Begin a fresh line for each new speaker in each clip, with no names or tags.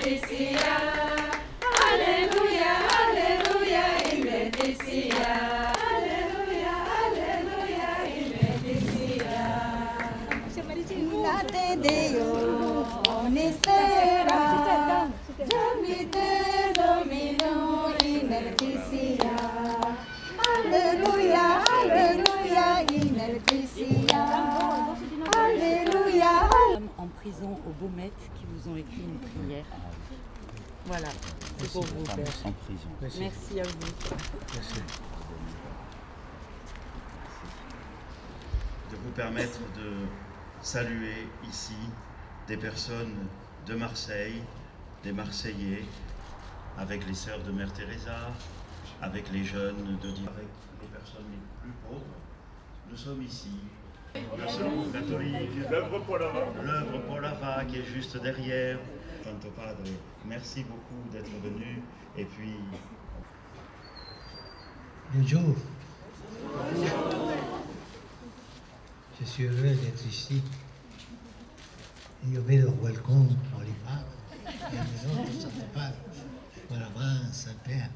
Laetitia. Alléluia, Alléluia, in Laetitia. Alléluia, Alléluia, in Laetitia.
Nate Deo, onistera, Jamite Domino in Laetitia. Alléluia, Alléluia, in Laetitia. Alléluia.
En prison au Beaumet qui vous ont écrit une prière. Voilà, c'est pour vous, Père.
En prison.
Merci à vous.
De vous permettre de saluer ici des personnes de Marseille, des Marseillais, avec les sœurs de Mère Teresa, avec les jeunes de Dieu, avec les personnes les plus pauvres. Nous sommes ici. Le salon catholique, l'œuvre Polava qui est juste derrière. Santo Padre, merci beaucoup d'être venu. Et puis.
Bonjour. Je suis heureux d'être ici. Io vedo qualcuno Olivato e bisogna Santo Padre. Buona Saint-Père.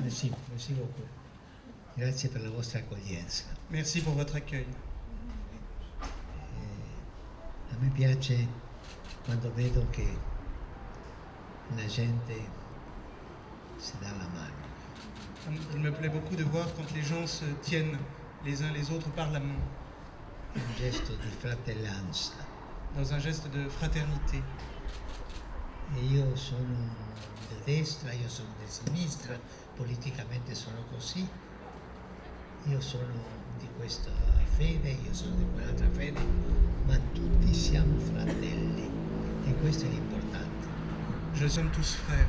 Merci beaucoup. Grazie per la vostra accoglienza.
Merci pour votre accueil.
A me piace quando vedo che la gente si dà la mano.
Il me plaît beaucoup de voir quand les gens se tiennent les uns les autres par la main,
È un gesto di fratellanza.
dans un geste de fraternité.
E io sono di destra, io sono di sinistra, politicamente sono così. Io sono di questa fede, io sono di quell'altra fede, ma tutti siamo fratelli e questo è l'importante,
Je sommes tous frères.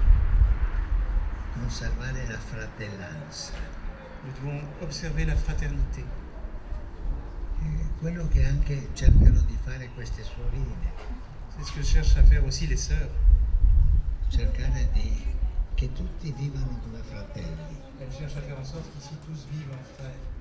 conservare la fratellanza.
Nous devons observer la fraternité.
Quello che anche cercano di fare queste suorine,
C'est ce que cherchent à faire aussi les sœurs.
cercare che tutti vivano come fratelli.
Elles cherchent à faire en sorte qu'ici tous vivent en frères.